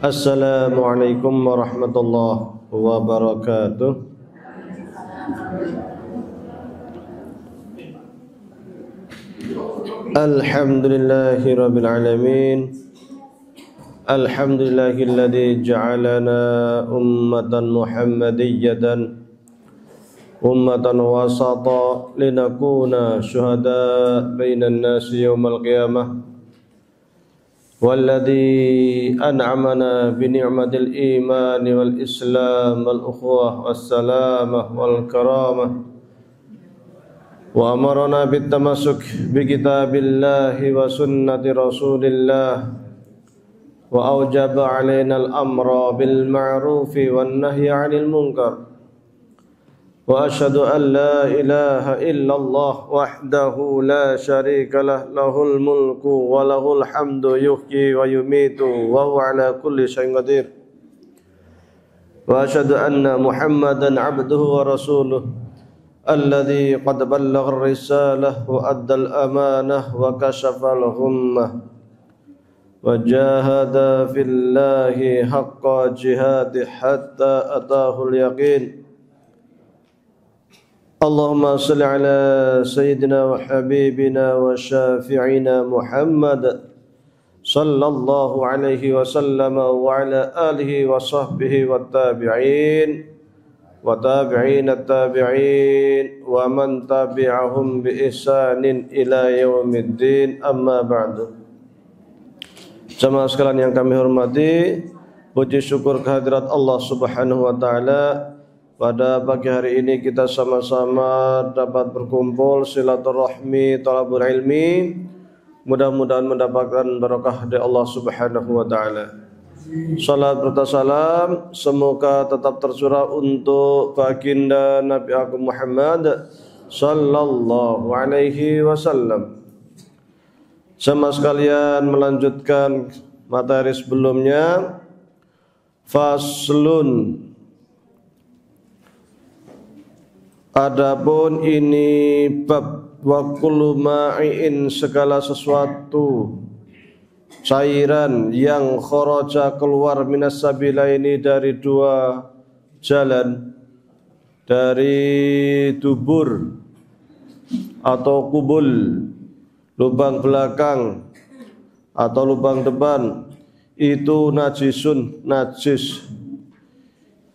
Assalamualaikum warahmatullahi wabarakatuh. Alhamdulillahi rabbil alamin. Alhamdulillahilladzi ja'alana ummatan muhammadiyyatan ummatan wasata linakuna syuhada bainan nasi yaumal qiyamah. والذي أنعمنا بنعمة الإيمان والإسلام والأخوة والسلامة والكرامة وأمرنا بالتمسك بكتاب الله وسنة رسول الله وأوجب علينا الأمر بالمعروف والنهي عن المنكر وأشهد أن لا إله إلا الله وحده لا شريك له له الملك وله الحمد يحيي ويميت وهو على كل شيء قدير وأشهد أن محمدا عبده ورسوله الذي قد بلغ الرسالة وأدى الأمانة وكشف الغمة وجاهد في الله حق جهاده حتى أتاه اليقين اللهم صل على سيدنا وحبيبنا وشافعنا محمد صلى الله عليه وسلم وعلى آله وصحبه والتابعين وتابعين التابعين ومن تبعهم بإحسان إلى يوم الدين أما بعد. Jamaah sekalian yang kami hormati, puji syukur kehadirat Allah Subhanahu wa taala. Pada pagi hari ini kita sama-sama dapat berkumpul silaturahmi talabul ilmi. Mudah-mudahan mendapatkan barakah dari Allah Subhanahu wa taala. Salat serta salam semoga tetap tercurah untuk baginda Nabi Agung Muhammad sallallahu alaihi wasallam. Sama sekalian melanjutkan materi sebelumnya. Faslun. Adapun ini bab wa kullu ma'in, segala sesuatu cairan yang kharaja keluar minas sabilaini dari dua jalan, dari dubur atau kubul, lubang belakang atau lubang depan, itu najisun, najis,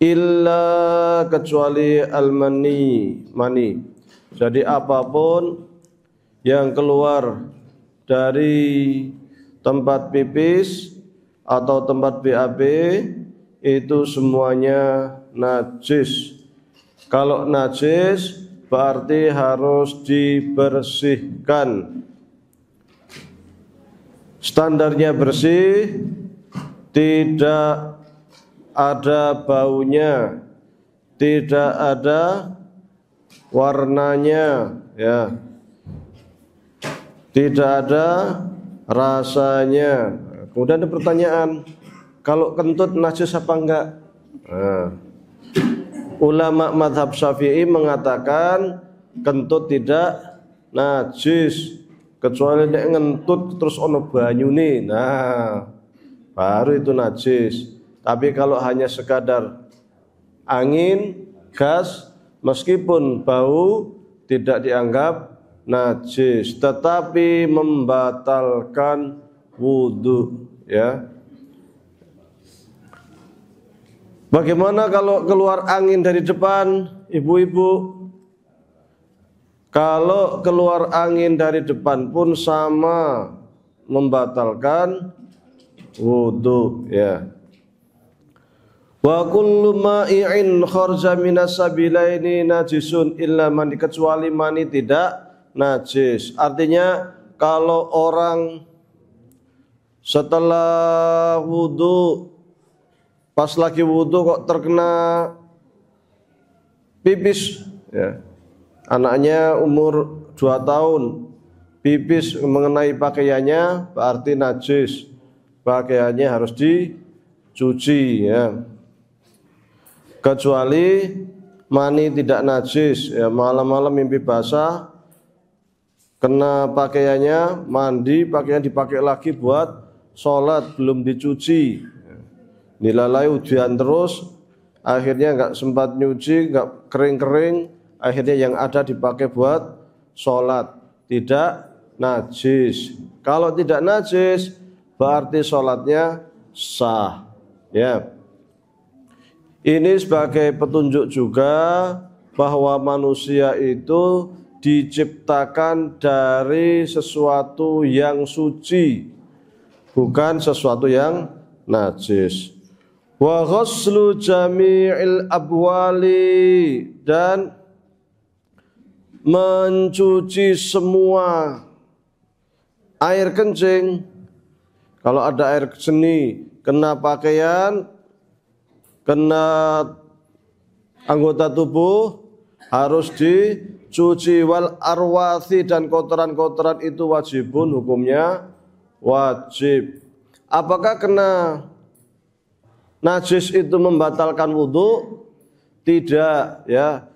illa kecuali al-mani, mani. Jadi apapun yang keluar dari tempat pipis atau tempat BAB itu semuanya najis. Kalau najis berarti harus dibersihkan. Standarnya bersih, tidak ada baunya, tidak ada warnanya, ya, tidak ada rasanya. Kemudian ada pertanyaan, kalau kentut najis apa enggak? Ulama mazhab Syafi'i mengatakan kentut tidak najis kecuali nek ngentut terus ono banyune, nah baru itu najis. Tapi kalau hanya sekadar angin, gas, meskipun bau tidak dianggap najis, tetapi membatalkan wudu, ya. Bagaimana kalau keluar angin dari depan, ibu-ibu? Kalau keluar angin dari depan pun sama membatalkan wudu, ya. Wa kullu ma'i'in kharja minas sabilaini najisun illa mani, kecuali mani tidak najis. Artinya kalau orang setelah wudu, pas lagi wudu kok terkena pipis, ya, anaknya umur 2 tahun, pipis mengenai pakaiannya berarti najis, pakaiannya harus dicuci, ya. Kecuali mani tidak najis, ya, malam-malam mimpi basah, kena pakaiannya, mandi, pakaian dipakai lagi buat sholat, belum dicuci, dilalai ujian terus, akhirnya nggak sempat nyuci, nggak kering-kering, akhirnya yang ada dipakai buat sholat, tidak najis. Kalau tidak najis berarti sholatnya sah. Ya, ini sebagai petunjuk juga bahwa manusia itu diciptakan dari sesuatu yang suci, bukan sesuatu yang najis. Wa ghuslu jami'il abwali, dan mencuci semua air kencing. Kalau ada air seni kena pakaian, kena anggota tubuh, harus dicuci. Wal arwathi, dan kotoran-kotoran itu wajibun, hukumnya wajib. Apakah kena najis itu membatalkan wudhu? Tidak, ya.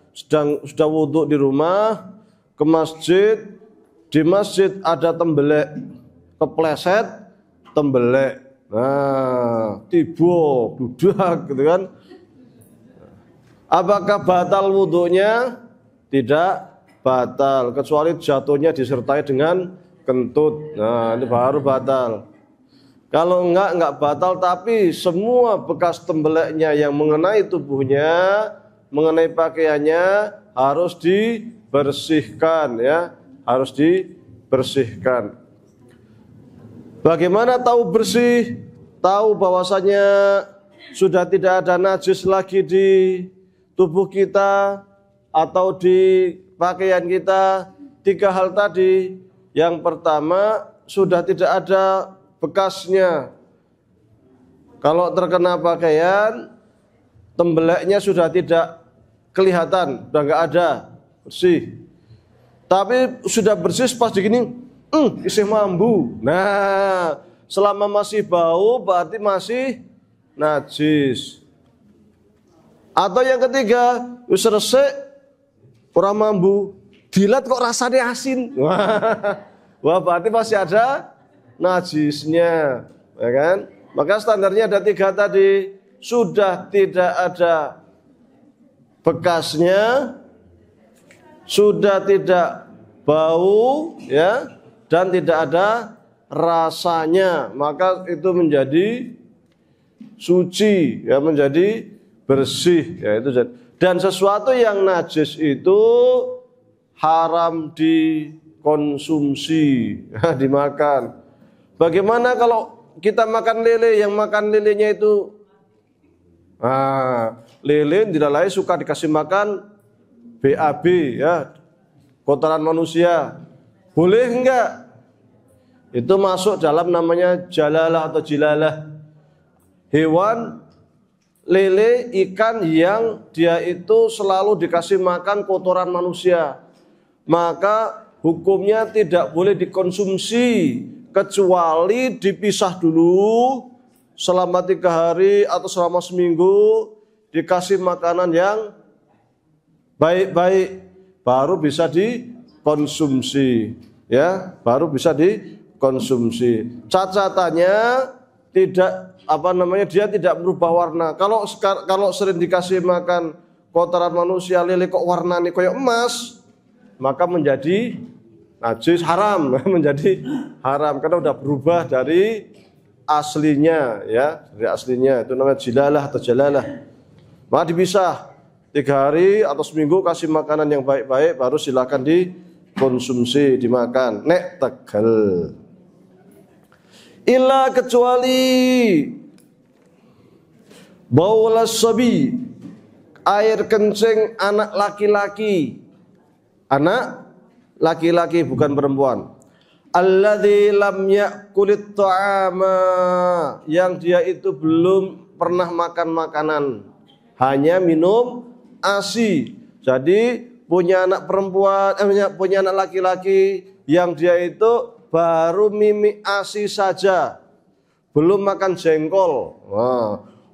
Sudah wudhu di rumah, ke masjid, di masjid ada tembelek, kepleset tembelek, nah tiba dudak gitu kan, apakah batal wudhunya? Tidak batal, kecuali jatuhnya disertai dengan kentut, nah ini baru batal. Kalau enggak batal, tapi semua bekas tembeleknya yang mengenai tubuhnya, mengenai pakaiannya harus dibersihkan, ya, harus dibersihkan. Bagaimana tahu bersih? Tahu bahwasanya sudah tidak ada najis lagi di tubuh kita atau di pakaian kita. 3 hal tadi. Yang pertama, sudah tidak ada bekasnya. Kalau terkena pakaian, tembeleknya sudah tidak kelihatan, sudah nggak ada, bersih. Tapi sudah bersih pas digini, isih mambu. Nah, selama masih bau berarti masih najis. Atau yang ketiga, wis resik ora mambu, dilat kok rasanya asin. Wah, berarti masih ada najisnya, ya kan? Maka standarnya ada 3 tadi. Sudah tidak ada bekasnya, sudah tidak bau, ya, dan tidak ada rasanya, maka itu menjadi suci, ya, menjadi bersih, ya, itu. Dan sesuatu yang najis itu haram dikonsumsi, dimakan. Bagaimana kalau kita makan lele, yang makan lelenya itu lele tidak lain suka dikasih makan BAB, ya, kotoran manusia, boleh enggak? Itu masuk dalam namanya jalalah atau jilalah. Hewan lele, ikan yang dia itu selalu dikasih makan kotoran manusia, maka hukumnya tidak boleh dikonsumsi kecuali dipisah dulu selama 3 hari atau selama seminggu, dikasih makanan yang baik-baik, baru bisa dikonsumsi, ya, baru bisa dikonsumsi. Cacatannya tidak dia tidak berubah warna. Kalau sering dikasih makan kotoran manusia, lele kok warnanya kayak emas, maka menjadi najis, haram, menjadi haram karena udah berubah dari aslinya, ya, dari aslinya. Itu namanya jilalah atau jalalah. Maka dipisah 3 hari atau seminggu, kasih makanan yang baik-baik, baru silakan dikonsumsi, dimakan. Nek tegal. Illa, kecuali baulas sabi, air kencing anak laki-laki. Anak laki-laki, bukan perempuan. Alladzi lam yakulit ta'ama, yang dia itu belum pernah makan makanan, hanya minum ASI. Jadi punya anak perempuan, punya anak laki-laki yang dia itu baru mimi ASI saja, belum makan jengkol.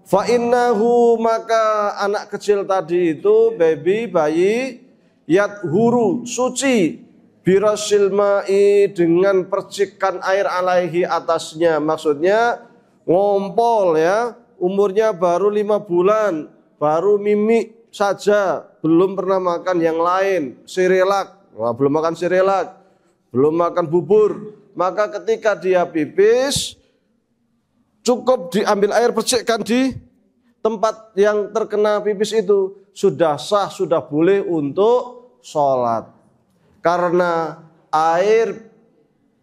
Fa innahu, maka anak kecil tadi itu, bayi, yathuru, suci, birasil ma'i, dengan percikan air alaihi, atasnya, maksudnya ngompol, ya, umurnya baru 5 bulan, baru mimik saja, belum pernah makan yang lain, sirelak, belum makan sirelak, belum makan bubur, maka ketika dia pipis, cukup diambil air, percikkan di tempat yang terkena pipis itu, sudah sah, sudah boleh untuk sholat. Karena air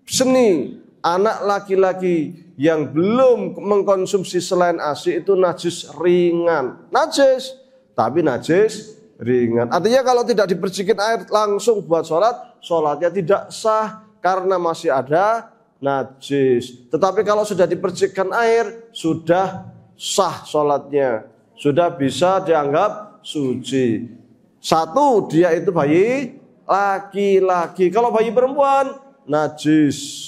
seni anak laki-laki yang belum mengkonsumsi selain ASI itu najis ringan. Najis, tapi najis ringan. Artinya kalau tidak dipercikin air langsung buat sholat, sholatnya tidak sah karena masih ada najis. Tetapi kalau sudah dipercikkan air, sudah sah sholatnya, sudah bisa dianggap suci. Satu, dia itu bayi laki-laki. Kalau bayi perempuan, najis.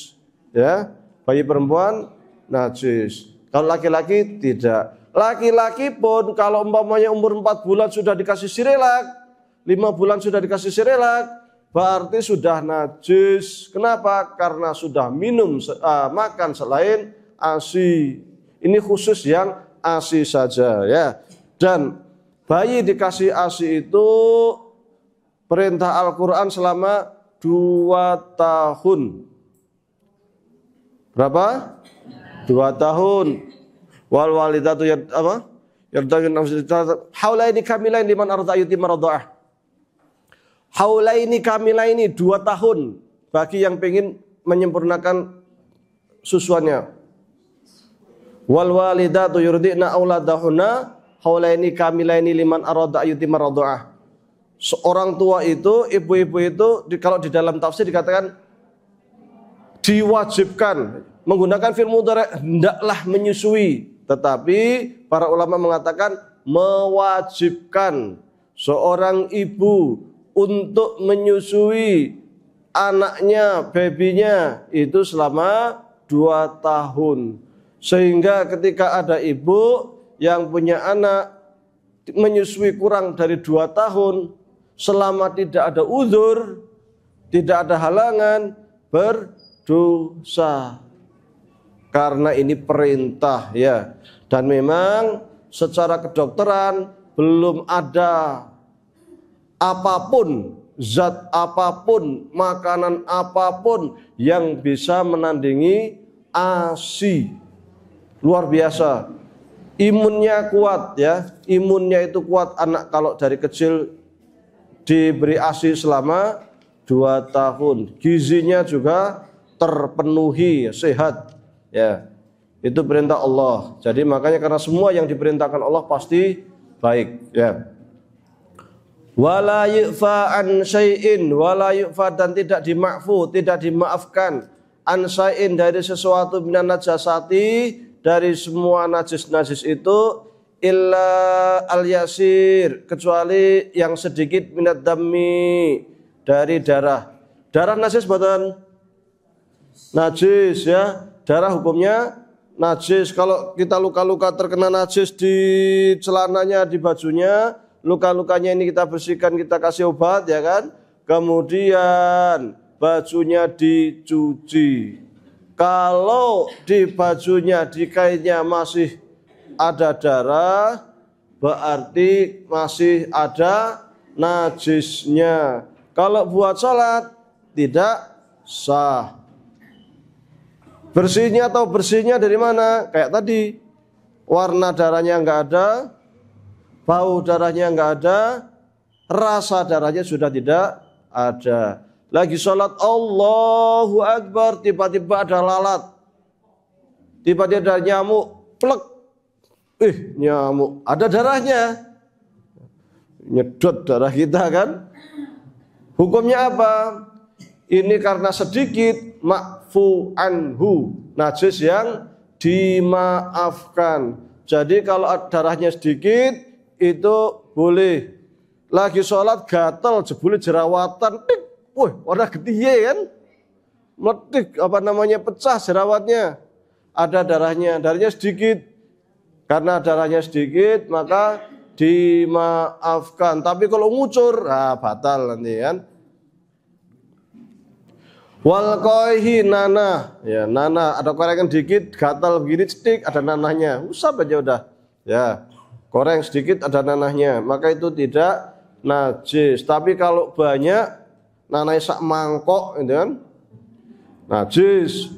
Ya, bayi perempuan najis. Kalau laki-laki tidak. Laki-laki pun kalau umpamanya umur 4 bulan sudah dikasih sirelak, 5 bulan sudah dikasih sirelak, berarti sudah najis. Kenapa? Karena sudah minum makan selain ASI. Ini khusus yang ASI saja ya. Dan bayi dikasih ASI itu perintah Al-Qur'an selama 2 tahun. Berapa? 2 tahun. Wal walidatu yarda'un haulaini kamilain liman arda yutimma radha'ah. Haulaini kamilaini 2 tahun bagi yang ingin menyempurnakan susuannya. Wal walidatu yurdi'na auladahunna haulaini kamilaini liman arda yutimma radha'ah. Seorang tua itu, ibu-ibu itu kalau di dalam tafsir dikatakan diwajibkan menggunakan fi'il mudhari' hendaklah menyusui, tetapi para ulama mengatakan mewajibkan seorang ibu untuk menyusui anaknya, babynya itu selama 2 tahun. Sehingga ketika ada ibu yang punya anak menyusui kurang dari 2 tahun, selama tidak ada uzur, tidak ada halangan, berdosa. Karena ini perintah ya. Dan memang secara kedokteran belum ada apapun, zat apapun, makanan apapun yang bisa menandingi ASI. Luar biasa. Imunnya kuat ya. Imunnya itu kuat anak kalau dari kecil diberi ASI selama 2 tahun. Gizinya juga terpenuhi, sehat. Ya, itu perintah Allah. Jadi makanya karena semua yang diperintahkan Allah pasti baik. Ya. Wala yu'fa an syai'in, wala yu'fa dan tidak dimakfu, tidak dimaafkan an syai'in dari sesuatu minan najasati, dari semua najis-najis itu illa al yasir, kecuali yang sedikit minat dammi, dari darah. Darah najis badan najis ya. Darah hukumnya najis. Kalau kita luka-luka terkena najis di celananya, di bajunya, luka-lukanya ini kita bersihkan, kita kasih obat ya kan. Kemudian bajunya dicuci. Kalau di bajunya, di kainnya masih ada darah, berarti masih ada najisnya. Kalau buat sholat tidak sah. Bersihnya atau bersihnya dari mana? Kayak tadi, warna darahnya enggak ada, bau darahnya enggak ada, rasa darahnya sudah tidak ada. Lagi sholat Allahu Akbar, tiba-tiba ada lalat, tiba-tiba ada nyamuk, plek, nyamuk, ada darahnya, nyedot darah kita kan? Hukumnya apa? Ini karena sedikit, makfu anhu, najis yang dimaafkan. Jadi kalau darahnya sedikit itu boleh. Lagi sholat gatal, jebule jerawatan, tik, wah, warna getiye kan, meletik, pecah jerawatnya, ada darahnya, darahnya sedikit. Karena darahnya sedikit maka dimaafkan. Tapi kalau ngucur, batal nanti kan. Wal qaihi nanah, ya nanah, ada korengan dikit, gatal begini cetik, ada nanahnya, usap aja udah. ya, goreng sedikit ada nanahnya, maka itu tidak najis. Tapi kalau banyak nanahnya sak mangkok gitu kan, najis.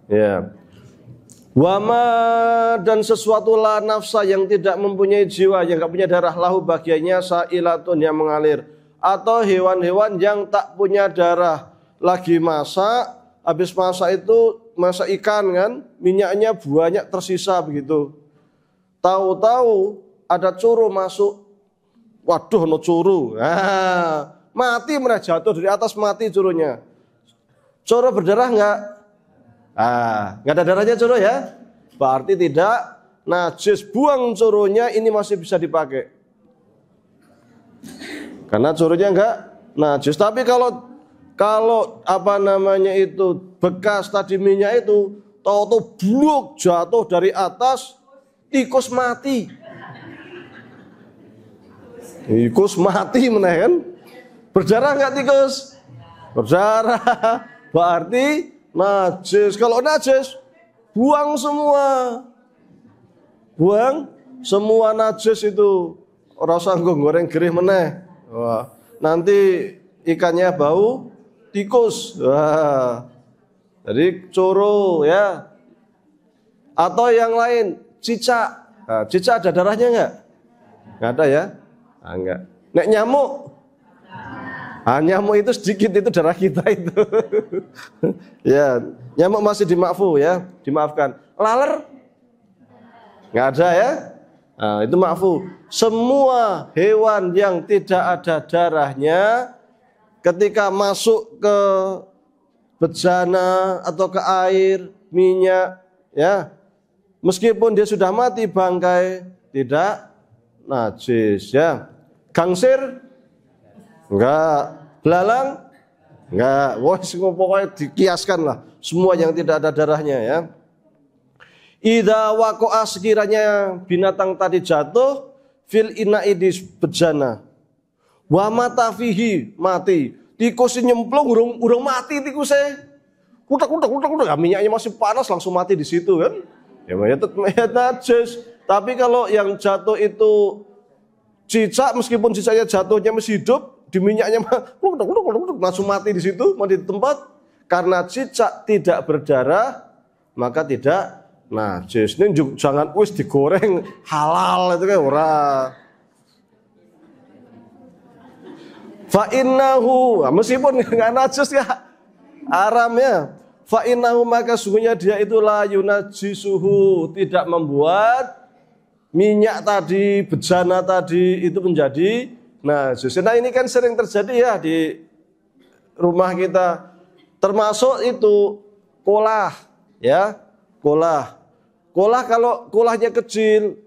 Ya. Wama dan sesuatu la nafsa yang tidak mempunyai jiwa, yang enggak punya darah, lahu bagiannya sailatun yang mengalir, atau hewan-hewan yang tak punya darah lagi masak, habis masak itu masak ikan kan, minyaknya banyak tersisa begitu. Tahu-tahu ada curu masuk, waduh no curu, mati mereka jatuh dari atas, mati curunya. Curu berdarah enggak? Nggak ada darahnya curu ya, berarti tidak najis. Buang curunya, ini masih bisa dipakai karena curunya enggak najis. Tapi kalau apa namanya itu bekas tadi minyak itu, tahu-tahu bluk jatuh dari atas, tikus mati. Tikus mati menahan. Berdarah enggak tikus? Berdarah. Berarti najis. Kalau najis, buang semua. Buang semua najis itu. Rasa goreng gerih meneh. Wah, nanti ikannya bau tikus. Wah. Jadi coro ya. Atau yang lain, cicak. Cicak ada darahnya enggak? Enggak ada ya? Enggak. Nek nyamuk, nyamuk itu sedikit, itu darah kita itu. Ya, nyamuk masih dimaafkan ya, dimaafkan. Laler nggak ada ya, itu maafu. Semua hewan yang tidak ada darahnya ketika masuk ke bejana atau ke air, minyak, ya, meskipun dia sudah mati bangkai, tidak najis ya. Gangsir enggak, belalang enggak. Wah, pokoknya dikiaskan lah semua yang tidak ada darahnya ya. Idza waqa'a, sekiranya binatang tadi jatuh fil ina'i di bejana, wa mata fihi, mati. Tikus nyemplung urung mati tikusnya. Kutak, minyaknya masih panas langsung mati di situ kan. Ya mayat najis. Tapi kalau yang jatuh itu cicak, meskipun cicaknya jatuhnya masih hidup, di minyaknya langsung mati di situ, mati di tempat. Karena cicak tidak berdarah, maka tidak najis. Ini jangan digoreng halal itu kan ora. Fa innahu, meskipun enggak najis ya, haram ya. Fa innahu, maka sungguhnya dia itu la yunajjisuhu, tidak membuat minyak tadi, bejana tadi itu menjadi najis. Nah, ini kan sering terjadi ya di rumah kita. Termasuk itu kolah, ya, kolah. Kolah kalau kolahnya kecil,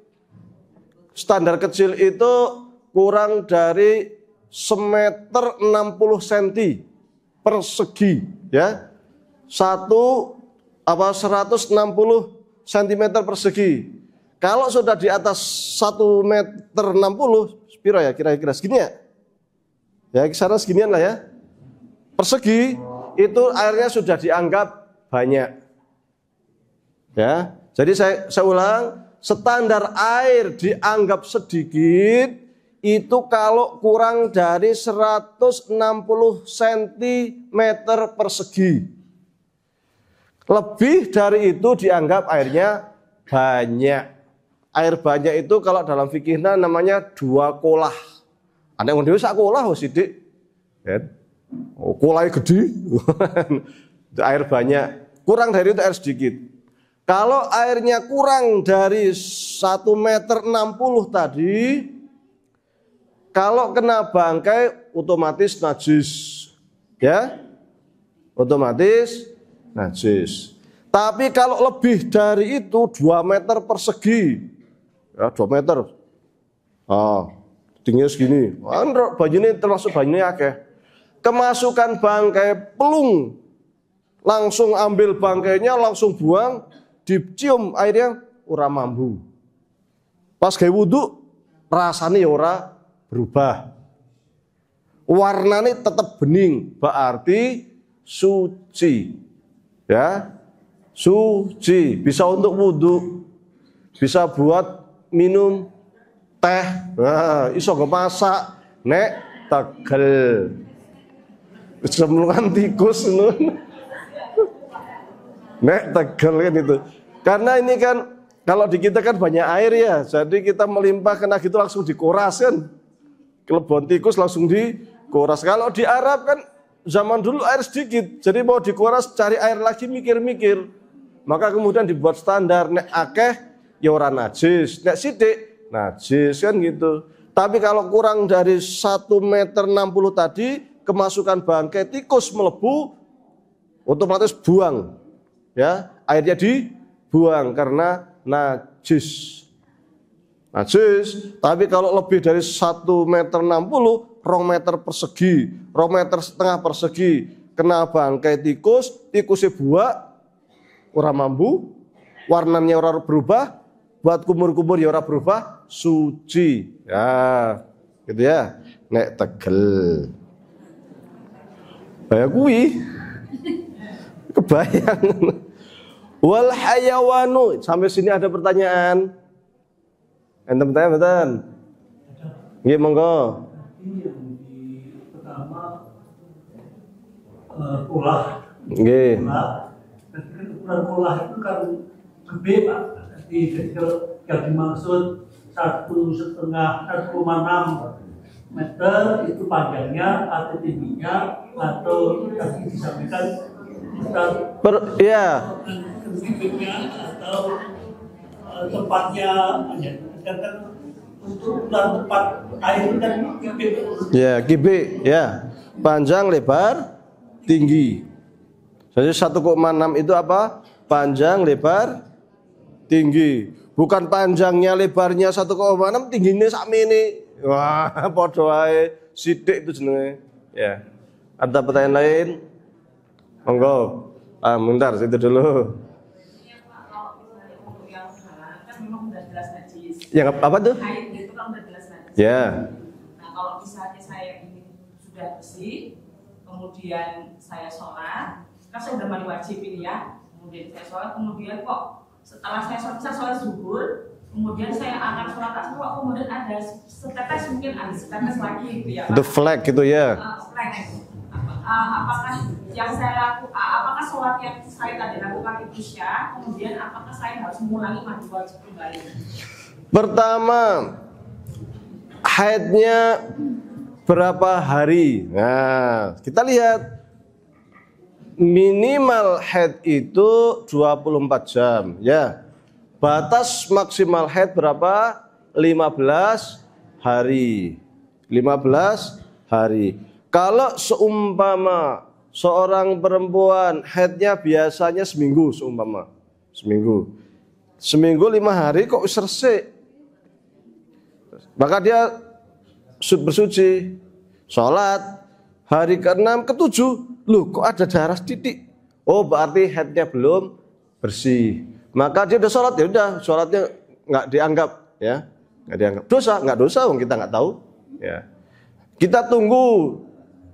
standar kecil itu kurang dari semeter 60 cm persegi, ya. 160 cm persegi. Kalau sudah di atas 1 meter 60, spiro ya kira-kira segini ya. Ya, kisaran seginian lah ya. Persegi itu airnya sudah dianggap banyak. Ya. Jadi saya ulang, standar air dianggap sedikit itu kalau kurang dari 160 cm persegi. Lebih dari itu dianggap airnya banyak. Air banyak itu kalau dalam fikihna namanya 2 kolah. Ada yang dhewe sak kolah sidik. Oh, kolahnya gede. Air banyak. Kurang dari itu air sedikit. Kalau airnya kurang dari 1 meter 60 tadi, kalau kena bangkai otomatis najis. Ya. Otomatis najis. Tapi kalau lebih dari itu 2 meter persegi. Ya, 2 meter. Tingginya segini. Banyunya termasuk banyunya akeh. Kemasukan bangkai pelung. Langsung ambil bangkainya, langsung buang. Dicium airnya, ora mambu. Pas gawe wudu, rasanya ya ora berubah. Warnanya tetap bening, berarti suci. Ya, suci, bisa untuk wudu. bisa buat minum teh, nah, iso go masak, nek tegel. Semulungan tikus nun. Nek tegel kan itu. Karena ini kan kalau di kita kan banyak air ya, jadi kita melimpah kena gitu langsung dikuras kan. Kelebon tikus langsung dikuras. Kalau di Arab kan zaman dulu air sedikit, jadi mau dikuras cari air lagi mikir-mikir. Maka kemudian dibuat standar, nek akeh ya ora najis, nek sithik najis kan gitu. Tapi kalau kurang dari 1,60 meter tadi, kemasukan bangkai tikus melebu, otomatis buang. Ya, airnya dibuang karena najis. Najis, tapi kalau lebih dari 1,60 meter, 2 meter persegi, 2,5 meter persegi, kena bangkai tikus, tikusnya buak, ora mambu, warnanya ora berubah, buat kumur-kumur ya ora berubah, suci. Ya, gitu ya. Nek tegel. Kayak kuwi. Kebayang. Wal hayawanu, sampai sini ada pertanyaan. Enten bertanya betul? Nggih, monggo. Pertama ulah. Nggih. Ukuran ulah itu kan gede Pak. Ketika dimaksud 1,5 meter itu panjangnya atau tingginya atau tadi disampaikan ya. Atau tempatnya kan untuk tempat air dan kibik. Ya, kibik ya. Panjang, lebar, tinggi. Jadi 1,6 itu apa? Panjang, lebar, tinggi. Bukan panjangnya, lebarnya 1,6, tingginya sakmene. Wah, padha wae. Sithik itu jenenge. Ya. Ada pertanyaan lain? Monggo. Bentar, situ dulu. Yang apa tuh? Haid itu kan udah jelas najis. Ya. Nah kalau misalnya saya ini sudah bersih, kemudian saya sholat, kan saya udah mandi wajib ini ya. Kemudian saya sholat, kemudian kok setelah saya sholat zuhur, kemudian saya akan sholat asar, kok kemudian ada setetes, mungkin ada setetes lagi gitu ya. Itu flag gitu ya. Flag. Apakah yang saya lakukan, apakah sholat yang saya tadi lakukan itu syah, kemudian apakah saya harus mengulangi mandi wajib kembali? Pertama, haidnya berapa hari? Nah, kita lihat minimal haid itu 24 jam, ya. Batas maksimal haid berapa? 15 hari. 15 hari. Kalau seumpama seorang perempuan haidnya biasanya seminggu, seumpama seminggu 5 hari kok selesai, maka dia bersuci, sholat, hari ke-6, ke-7, loh kok ada darah titik, oh berarti haidnya belum bersih, maka dia udah sholat, ya udah sholatnya nggak dianggap, ya nggak dianggap nggak dosa, wong kita nggak tahu, ya kita tunggu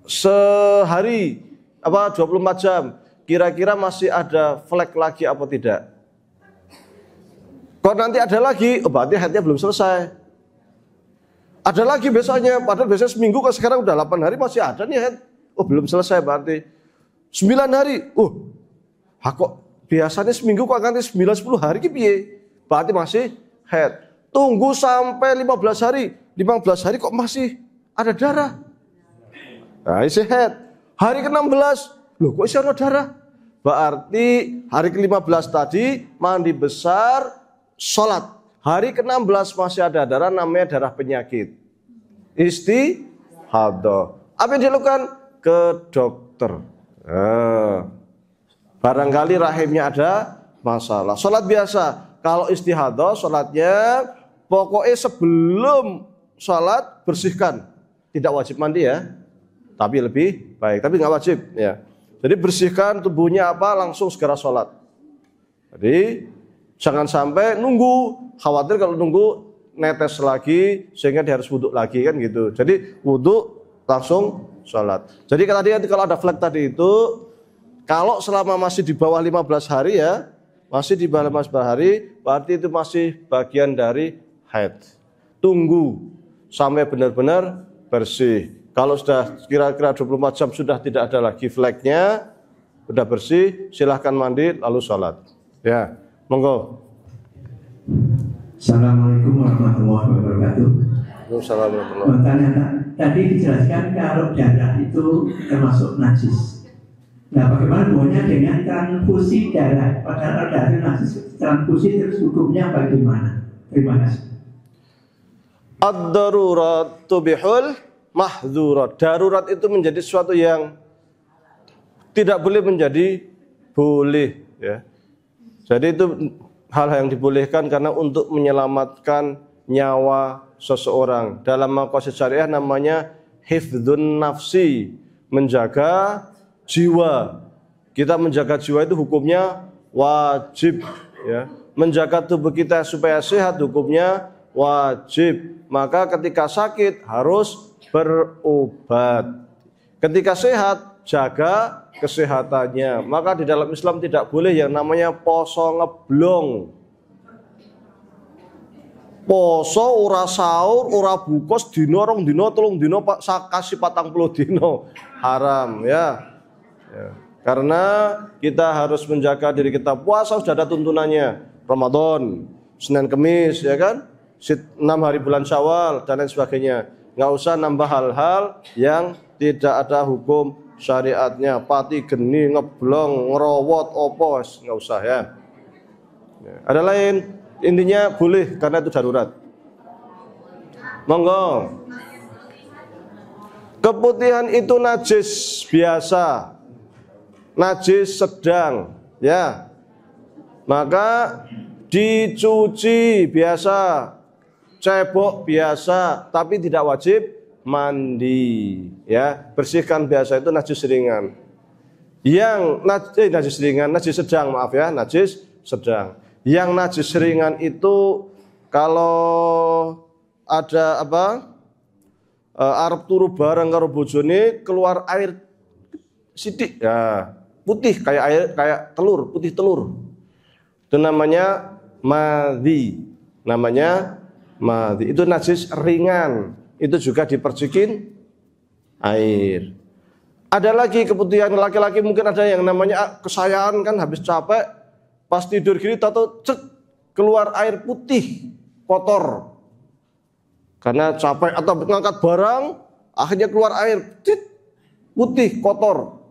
sehari 24 jam, kira-kira masih ada flek lagi apa tidak? Kalau nanti ada lagi, oh berarti haidnya belum selesai. Ada lagi besoknya, padahal biasanya seminggu, kok sekarang udah 8 hari masih ada nih haid. Oh belum selesai berarti. 9 hari, kok biasanya seminggu kok nanti 9-10 hari piye? Berarti masih haid. Tunggu sampai 15 hari, 15 hari kok masih ada darah. Nah isi haid. Hari ke-16, loh kok isi ada darah? Berarti hari ke-15 tadi mandi besar, sholat. Hari ke-16 masih ada darah, namanya darah penyakit. Istihadah. Apa yang dilakukan? Ke dokter. Barangkali rahimnya ada masalah. Sholat biasa. Kalau istihadah, sholatnya pokoknya sebelum sholat bersihkan. Tidak wajib mandi ya, tapi lebih baik. Tapi nggak wajib ya. Jadi bersihkan tubuhnya apa, langsung segera sholat. Jadi jangan sampai nunggu, khawatir kalau nunggu netes lagi sehingga dia harus wudhu lagi kan gitu. Jadi wudhu langsung sholat. Jadi kalau ada flag tadi itu, kalau selama masih di bawah 15 hari ya, masih di bawah 15 hari, berarti itu masih bagian dari haid. Tunggu sampai benar-benar bersih. Kalau sudah kira-kira 24 jam sudah tidak ada lagi fleknya, sudah bersih, silahkan mandi lalu sholat. Ya, monggo. Assalamualaikum warahmatullahi wabarakatuh. Assalamualaikum. Tadi dijelaskan kalau darah itu termasuk najis. Nah, bagaimana hubungannya dengan transfusi darah? Padahal darah itu najis. Transfusi terus hukumnya bagaimana? Terima kasih. Ad-darurat tubihul mahzurat. Darurat itu menjadi sesuatu yang tidak boleh menjadi boleh, ya. Jadi itu hal yang dibolehkan karena untuk menyelamatkan nyawa seseorang. Dalam maqasid syariah namanya hifdzun nafsi, menjaga jiwa. Kita menjaga jiwa itu hukumnya wajib, ya. Menjaga tubuh kita supaya sehat hukumnya wajib. Maka ketika sakit harus berobat. Ketika sehat jaga kesehatannya. Maka di dalam Islam tidak boleh yang namanya poso ngeblong. Poso ora sahur, ora bukos dino rong dino telung dino kasih 40 dino. Haram, ya. Karena kita harus menjaga diri kita. Puasa sudah ada tuntunannya. Ramadan, Senin Kemis, ya kan? 6 hari bulan Syawal dan lain sebagainya. Nggak usah nambah hal-hal yang tidak ada hukum syariatnya. Pati geni, ngeblong, ngerowot, opos, nggak usah, ya. Ada lain? Intinya boleh karena itu darurat. Monggo. Keputihan itu najis biasa, najis sedang, ya. Maka dicuci biasa, cebok biasa, tapi tidak wajib mandi, ya. Bersihkan biasa itu najis ringan. Yang najis ringan, najis sedang, maaf ya, najis sedang. Yang najis ringan itu kalau ada arep turu bareng karo bojone keluar air sidik, ya, putih kayak air, kayak telur, putih telur. Itu namanya madhi. Namanya madhi. Itu najis ringan. Itu juga dipercikin air. Ada lagi keputihan laki-laki, mungkin ada yang namanya kesayangan kan, habis capek pas tidur gini tato cek keluar air putih kotor karena capek atau ngangkat barang akhirnya keluar air putih kotor.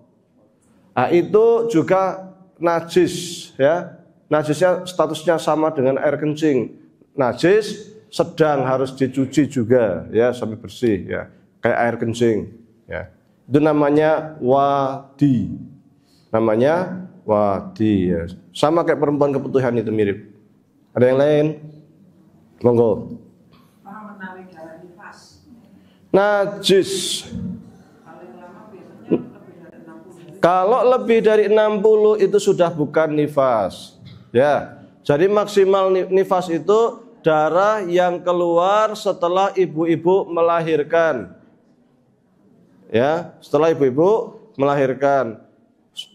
Nah, itu juga najis, ya. Najisnya statusnya sama dengan air kencing. Najis sedang harus dicuci juga, ya, sampai bersih, ya, kayak air kencing, ya. Itu namanya wadi. Namanya wadi, ya. Sama kayak perempuan keputihan itu mirip. Ada yang lain? Monggo. Najis. Kalau lebih dari 60 itu sudah bukan nifas, ya. Jadi maksimal nifas itu darah yang keluar setelah ibu-ibu melahirkan, ya. Setelah ibu-ibu melahirkan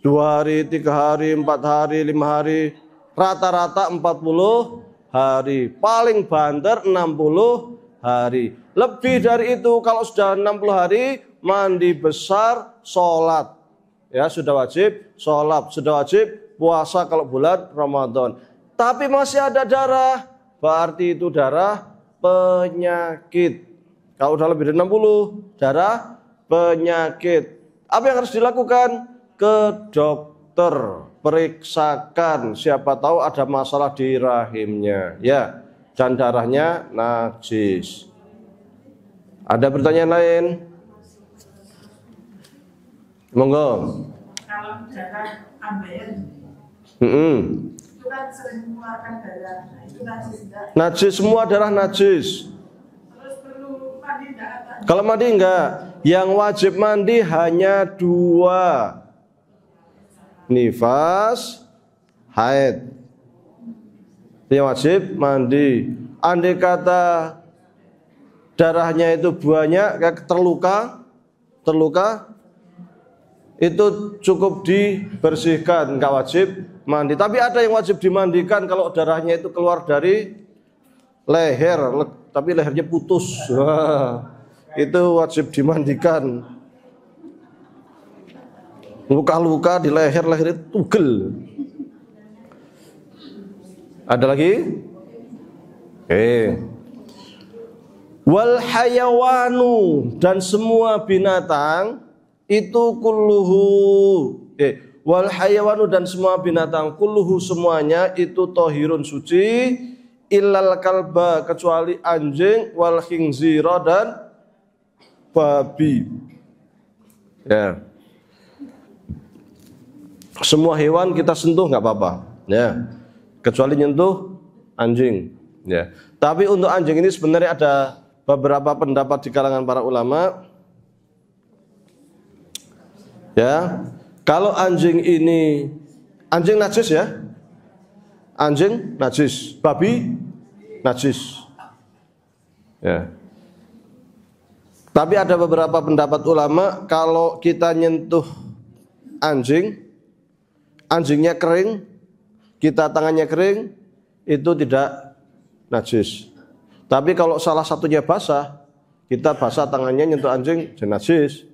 2 hari, 3 hari, 4 hari, 5 hari, rata-rata 40 hari, paling banter 60 hari. Lebih dari itu kalau sudah 60 hari mandi besar, sholat, ya, sudah wajib sholat, sudah wajib puasa kalau bulan Ramadan. Tapi masih ada darah, berarti itu darah penyakit. Kalau sudah lebih dari 60 darah penyakit, apa yang harus dilakukan? Ke dokter, periksakan, siapa tahu ada masalah di rahimnya, ya, dan darahnya najis. Ada pertanyaan lain? Monggo. Kalau darah ambeien, itu kan sering mengeluarkan darah, nah, itu najis enggak? Najis, semua darah najis. Terus perlu mandi enggak? Kalau mandi enggak, yang wajib mandi hanya 2. Nifas, haid. Yang wajib mandi. Andai kata darahnya itu banyak, kayak terluka, itu cukup dibersihkan, nggak wajib mandi. Tapi ada yang wajib dimandikan kalau darahnya itu keluar dari leher, tapi lehernya putus. Wah, itu wajib dimandikan. Luka-luka di leher itu tugel. Ada lagi? Wal hayawanu, dan semua binatang itu kulluhu. Wal hayawanu, dan semua binatang kulluhu, semuanya itu tohirun, suci, illal kalba, kecuali anjing, wal khinzira, dan babi. Ya. Semua hewan kita sentuh nggak apa-apa, ya, kecuali nyentuh anjing, ya. Tapi untuk anjing ini sebenarnya ada beberapa pendapat di kalangan para ulama, ya. Kalau anjing ini, anjing najis ya, anjing najis, babi najis, ya. Tapi ada beberapa pendapat ulama, kalau kita nyentuh anjingnya kering, kita tangannya kering, itu tidak najis. Tapi kalau salah satunya basah, kita basah tangannya nyentuh anjing jadi najis,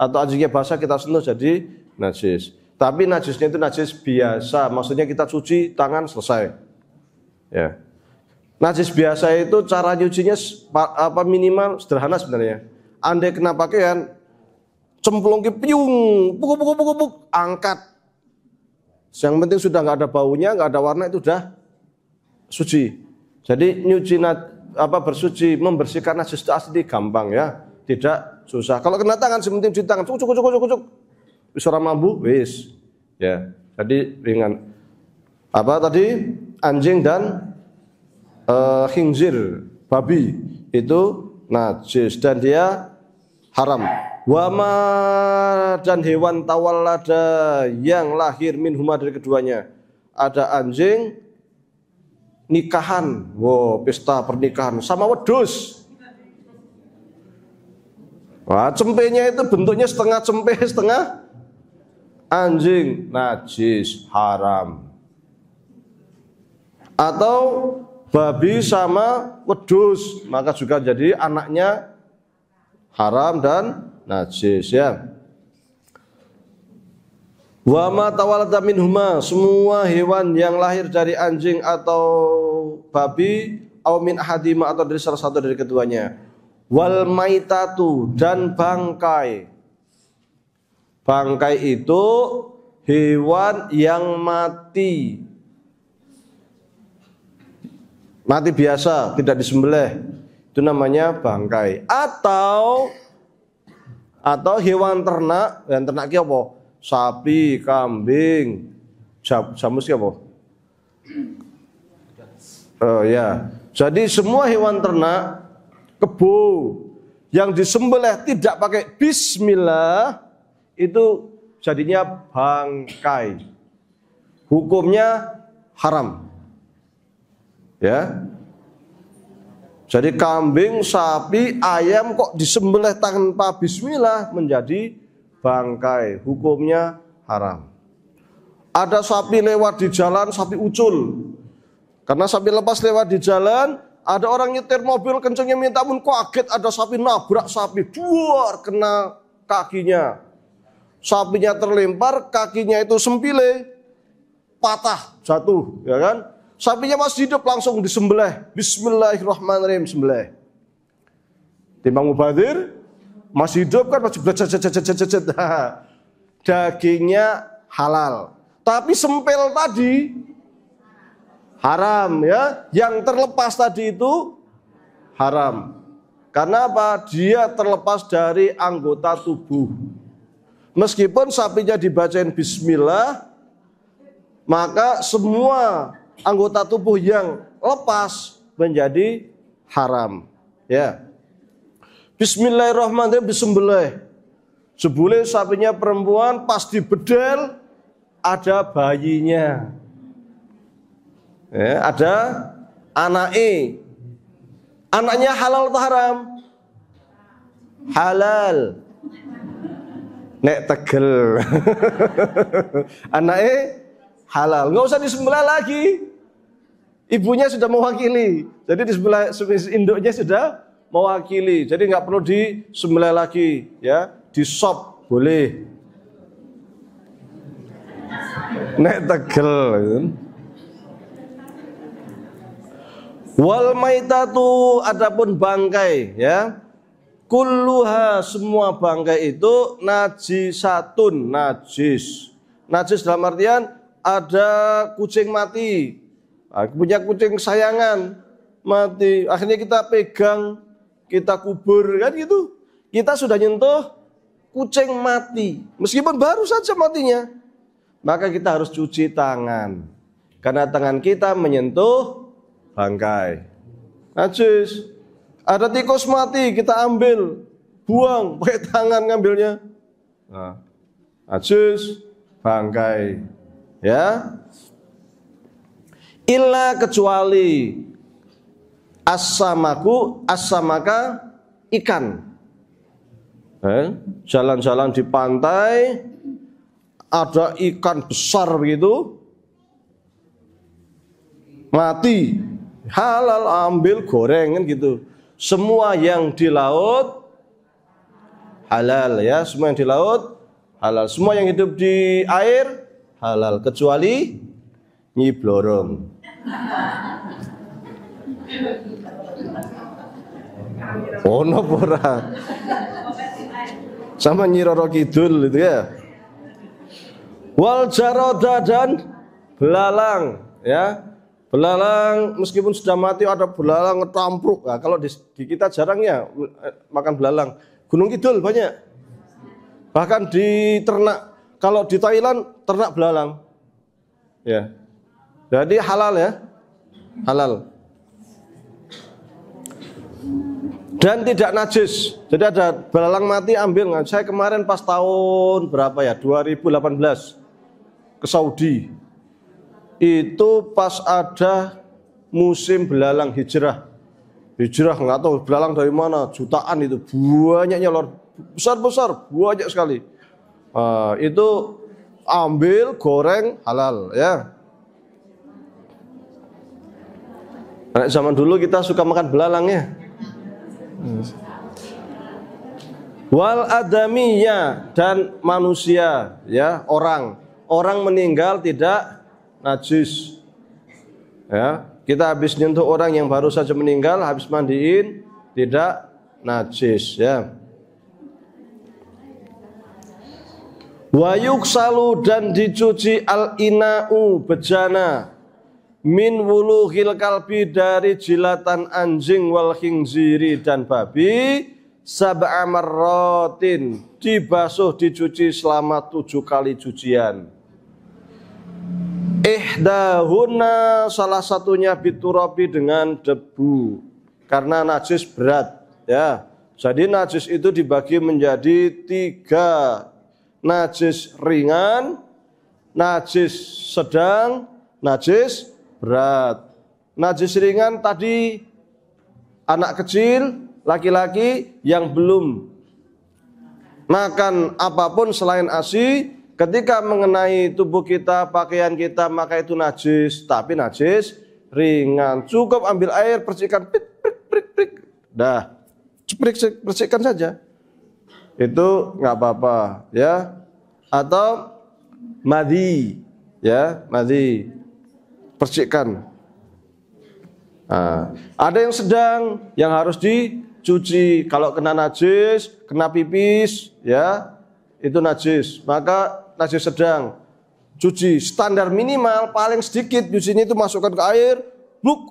atau anjingnya basah kita sentuh jadi najis. Tapi najisnya itu najis biasa, maksudnya kita cuci tangan selesai. Ya. Najis biasa itu cara nyucinya minimal sederhana sebenarnya. Andai kena pakaian, cemplung ke piung, pukuk, angkat. Yang penting sudah nggak ada baunya, nggak ada warna, itu sudah suci. Jadi nyuci bersuci, membersihkan najis itu asli gampang ya, tidak susah. Kalau kena tangan, sementing cuci tangan, cucuk, wis ora mambu, wis. Ya, jadi ringan. Apa tadi? Anjing dan khinzir, babi itu najis dan dia haram. Wama, dan hewan tawallada yang lahir minhuma, dari keduanya. Ada anjing nikahan, pesta pernikahan sama wedhus. Wah, cempenya itu bentuknya setengah cempe, setengah anjing, najis, haram. Atau babi sama wedhus, maka juga jadi anaknya haram dan najis, ya. Wa ma tawallada minhuma, semua hewan yang lahir dari anjing atau babi, au min ahadima, atau dari salah satu dari keduanya. Wal maitatu, dan bangkai. Bangkai itu hewan yang mati. Mati biasa, tidak disembelih. Itu namanya bangkai. Atau hewan ternak, yang ternak ki apa? Sapi, kambing, jamus ki apa? Oh ya. Jadi semua hewan ternak, kebo yang disembelih tidak pakai bismillah itu jadinya bangkai. Hukumnya haram. Ya. Jadi kambing, sapi, ayam kok disembelih tanpa bismillah menjadi bangkai, hukumnya haram. Ada sapi lewat di jalan, sapi ucul. Karena sapi lepas lewat di jalan, ada orang nyetir mobil kencengnya minta ampun, kaget ada sapi nabrak sapi, duar kena kakinya. Sapinya terlempar, kakinya itu sempile, patah, jatuh, ya kan? Sapinya masih hidup, langsung disembelih. Bismillahirrahmanirrahim, sembelih. Timbang mubadir, masih hidup kan, masih belajar. Dagingnya halal. Tapi sempil tadi haram, ya. Yang terlepas tadi itu haram. Karena apa? Dia terlepas dari anggota tubuh. Meskipun sapinya dibacain bismillah, maka semua anggota tubuh yang lepas menjadi haram, ya. Bismillahirrahmanirrahim, disembelih. Jebule sapinya perempuan, pas dibedel ada bayinya, ya, ada anaknya halal atau haram? Halal. Nek tegel. Anaknya halal. Nggak usah disembelih lagi. Ibunya sudah mewakili. Jadi disembelih induknya sudah mewakili. Jadi nggak perlu disembelih lagi, ya. Di sop boleh. Nek tegel. Wal maitatu, adapun bangkai, ya. Kulluha, semua bangkai itu najisatun, najis. Najis dalam artian ada kucing mati, punya kucing sayangan mati, akhirnya kita pegang, kita kubur, kan gitu. Kita sudah nyentuh kucing mati, meskipun baru saja matinya, maka kita harus cuci tangan, karena tangan kita menyentuh bangkai, najis. Ada tikus mati, kita ambil, buang, pakai tangan ngambilnya. Nah, najis, bangkai, ya. Illa, kecuali as-samaka ikan. Jalan-jalan di pantai, ada ikan besar begitu, mati, halal, ambil, goreng, kan gitu. Semua yang di laut halal, ya, semua yang di laut halal. Semua yang hidup di air halal, kecuali Nyi Blorong. Ono ora. Sama Nyi Roro Kidul itu, ya. Wal jaroda, dan belalang, ya. Belalang meskipun sudah mati, ada belalang ngetampruk. Nah, kalau di kita jarang ya makan belalang. Gunung Kidul banyak. Bahkan di ternak, kalau di Thailand ternak belalang. Ya. Jadi halal, ya. Halal. Dan tidak najis. Jadi ada belalang mati, ambil. Saya kemarin pas tahun berapa ya? 2018 ke Saudi. Itu pas ada musim belalang hijrah. Hijrah nggak tahu belalang dari mana, jutaan itu, banyaknya, luar besar, banyak sekali. Itu ambil, goreng, halal, ya. Nah, zaman dulu kita suka makan belalang, ya. Wal adamiyah, dan manusia, ya, orang meninggal tidak najis, ya. Kita habis nyentuh orang yang baru saja meninggal, habis mandiin, tidak najis, ya. Wa yuksalu, dan dicuci al-ina'u, bejana, min wuluhil kalbi, dari jilatan anjing, wal khinziri, dan babi, sab'a marratin, dibasuh, dicuci selama 7 kali cucian. Ihdahuna, salah satunya biturabi, dengan debu, karena najis berat, ya. Jadi najis itu dibagi menjadi 3, najis ringan, najis sedang, najis berat. Najis ringan tadi anak kecil, laki-laki yang belum makan apapun selain ASI, ketika mengenai tubuh kita, pakaian kita, maka itu najis, tapi najis ringan. Cukup ambil air, percikan, prik, dah, percikan saja, itu nggak apa-apa, ya. Atau madhi, ya, madhi, percikan. Nah, ada yang sedang, yang harus dicuci. Kalau kena najis, kena pipis, ya, itu najis, maka najis sedang, cuci. Standar minimal paling sedikit cucinya itu masukkan ke air, bluk.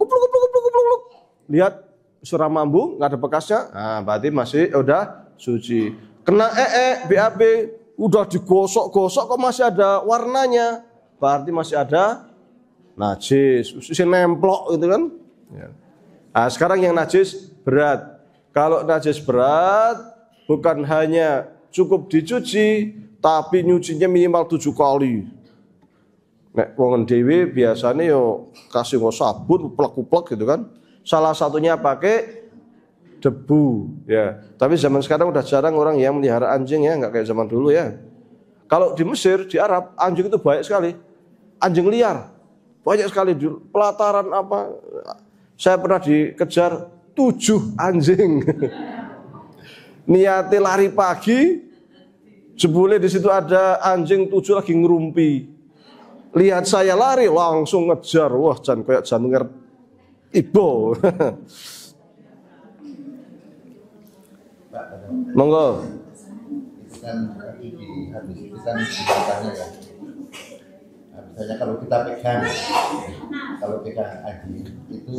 Lihat surah mambu, nggak ada bekasnya, nah berarti masih udah suci. Kena BAB, udah digosok-gosok kok masih ada warnanya, berarti masih ada najis, ususnya nemplok gitu kan. Nah, sekarang yang najis berat. Kalau najis berat bukan hanya cukup dicuci, tapi nyucinya minimal 7 kali. Nek wong dhewe biasanya yo kasih sabun uplek-uplek gitu kan. Salah satunya pakai debu, ya. Tapi zaman sekarang udah jarang orang yang melihara anjing, ya, nggak kayak zaman dulu, ya. Kalau di Mesir, di Arab, anjing itu banyak sekali. anjing liar. Banyak sekali di pelataran apa. Saya pernah dikejar 7 anjing. Niatnya lari pagi, jebule di situ ada anjing 7 lagi ngerumpi. Lihat saya lari langsung ngejar. Wah, kayak jantung ibo. Monggo. Kan habis itu kan dibatanya ya. Misalnya kalau kita pegang anjing itu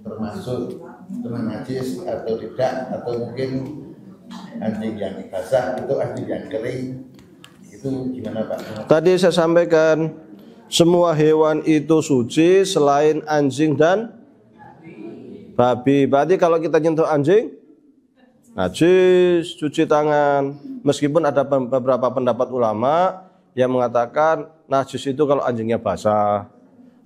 termasuk kena najis atau tidak, atau mungkin anjing yang basah itu anjing yang kering, itu gimana Pak? Tadi saya sampaikan semua hewan itu suci selain anjing dan babi. Berarti kalau kita nyentuh anjing najis, cuci tangan. Meskipun ada beberapa pendapat ulama yang mengatakan najis itu kalau anjingnya basah,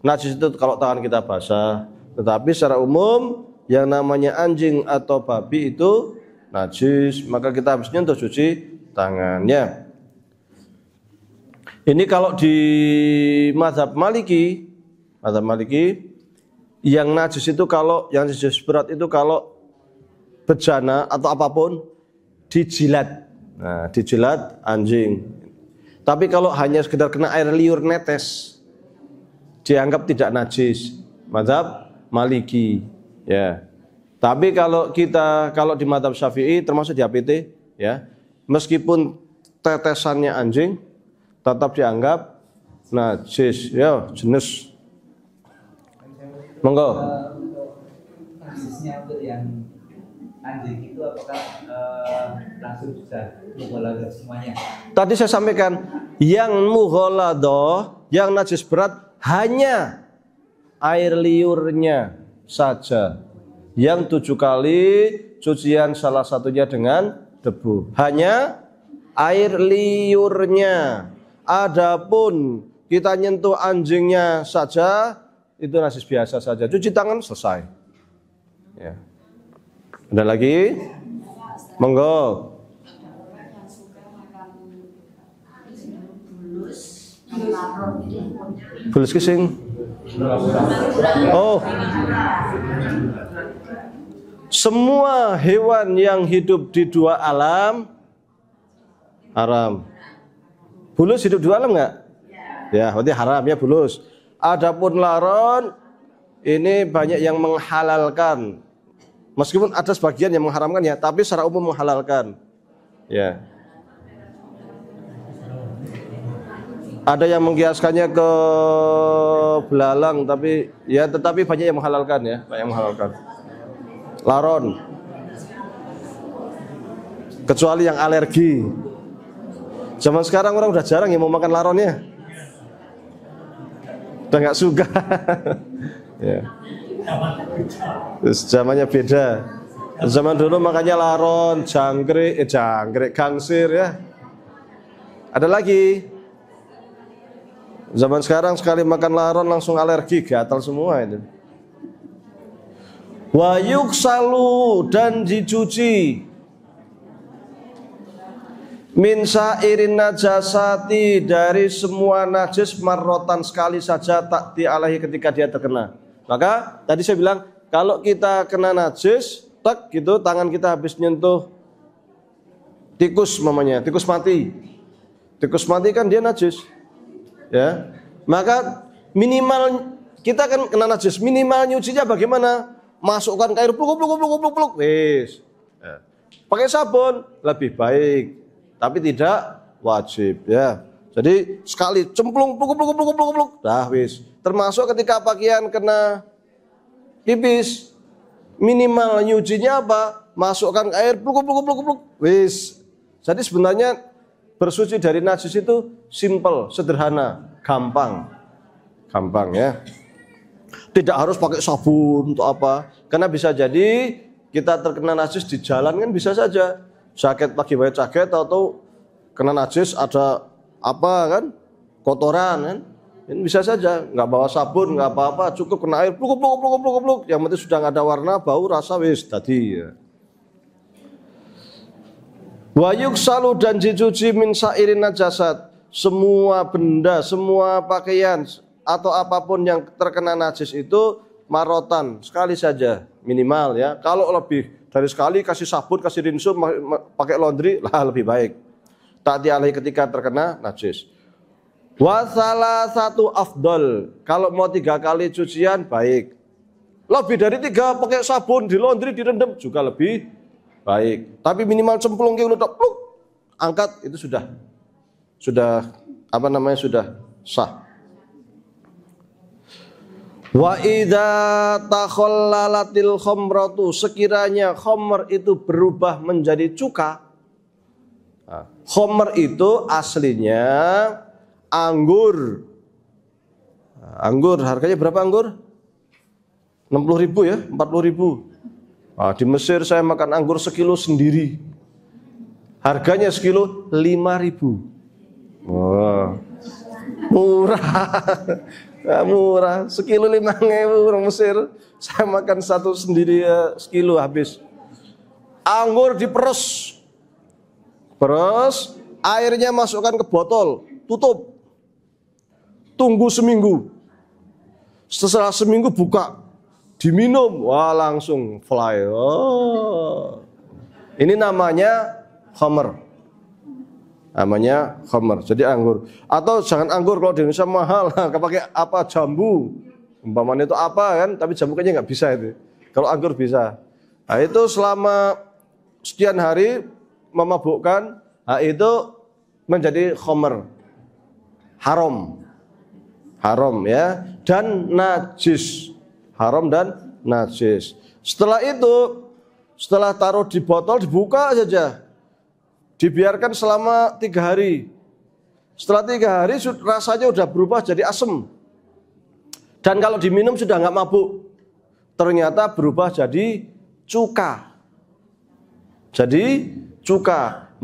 najis itu kalau tangan kita basah. Tetapi secara umum yang namanya anjing atau babi itu najis, maka kita harus nyentuh cuci tangannya. Ini kalau di mazhab Maliki yang najis itu kalau yang najis berat itu kalau bejana atau apapun dijilat. Nah, dijilat anjing. Tapi kalau hanya sekedar kena air liur netes dianggap tidak najis. Mazhab Maliki, ya. Tapi kalau di mazhab Syafi'i termasuk di APT, ya, meskipun tetesannya anjing tetap dianggap najis, ya, jenis. Monggo. Najisnya untuk yang anjing itu apakah langsung bisa mughaladhah semuanya? Tadi saya sampaikan yang mughaladhah, yang najis berat hanya air liurnya saja. Yang 7 kali cucian salah satunya dengan debu. Hanya air liurnya. Adapun kita nyentuh anjingnya saja itu najis biasa saja. Cuci tangan selesai. Ya. Ada lagi? Monggo. Bulus kising. Oh. Semua hewan yang hidup di 2 alam haram. Bulus hidup 2 alam enggak? Ya, berarti haram ya bulus. Adapun laron ini banyak yang menghalalkan. Meskipun ada sebagian yang mengharamkan ya, tapi secara umum menghalalkan. Ya. Ada yang mengkiaskannya ke belalang, tapi ya tetapi banyak yang menghalalkan ya, banyak yang menghalalkan. Laron. Kecuali yang alergi. Zaman sekarang orang udah jarang yang mau makan laronnya. Udah nggak suka. Ya. Zamannya beda. Zaman dulu makanya laron, jangkrik, gangsir ya. Ada lagi. Zaman sekarang sekali makan laron langsung alergi, gatal semua itu. Wa yuksalu dan dicuci. Min sairin najasati dari semua najis marrotan sekali saja tak dialahi ketika dia terkena. Maka tadi saya bilang kalau kita kena najis, tak gitu tangan kita habis nyentuh tikus mamanya, tikus mati. Tikus mati kan dia najis. Ya. Maka minimal kita kan kena najis, minimal nyucinya bagaimana? Masukkan ke air pluk. Wis. Ya. Pakai sabun lebih baik, tapi tidak wajib ya. Jadi sekali cemplung pluk. Dah wis. Termasuk ketika pakaian kena pipis, minimal nyucinya apa? Masukkan ke air pluk. Wis. Jadi sebenarnya bersuci dari najis itu simple, sederhana, gampang ya. Tidak harus pakai sabun untuk apa? Karena bisa jadi kita terkena najis di jalan kan bisa saja. Jaket lagi pakai jaket atau kena najis ada apa kan? Kotoran kan? Ini bisa saja, nggak bawa sabun, nggak apa-apa, cukup kena air pluk. Yang penting sudah nggak ada warna, bau, rasa wis tadi ya. Wa yuksalu dan dicuci min sairin najasat semua benda, semua pakaian atau apapun yang terkena najis itu marotan, sekali saja minimal ya. Kalau lebih dari sekali kasih sabun, kasih rinso, pakai laundry lah lebih baik. Ta'ti alaihi ketika terkena najis. Wa salah satu afdol, kalau mau 3 kali cucian baik. Lebih dari 3 pakai sabun, di laundry, direndam juga lebih baik. Tapi minimal cemplung ke udah pluk, angkat itu sudah sudah sah. Wa idza takhallalatil khamratu, sekiranya khamr itu berubah menjadi cuka. Nah, khamr itu aslinya anggur. Nah, anggur harganya berapa anggur? 60.000 ya, 40.000. Nah, di Mesir saya makan anggur sekilo sendiri. Harganya sekilo 5.000. Wah, murah. Nah, murah, sekilo 5.000 orang Mesir. Saya makan satu sendiri ya, sekilo habis. Anggur diperes, airnya masukkan ke botol, tutup, tunggu seminggu. Setelah seminggu buka, diminum, wah langsung fly. Oh, ini namanya khamr. Namanya khamr, jadi anggur. Atau jangan anggur, kalau di Indonesia mahal, pakai apa, jambu. Umpamanya itu apa kan, tapi jambu kayaknya nggak bisa itu. Kalau anggur bisa. Nah itu selama sekian hari memabukkan, nah itu menjadi khamr. Haram ya, dan najis. Haram dan najis. Setelah itu, setelah taruh di botol, dibuka saja. Dibiarkan selama 3 hari. Setelah 3 hari rasanya sudah berubah jadi asam. Dan kalau diminum sudah nggak mabuk. Ternyata berubah jadi cuka.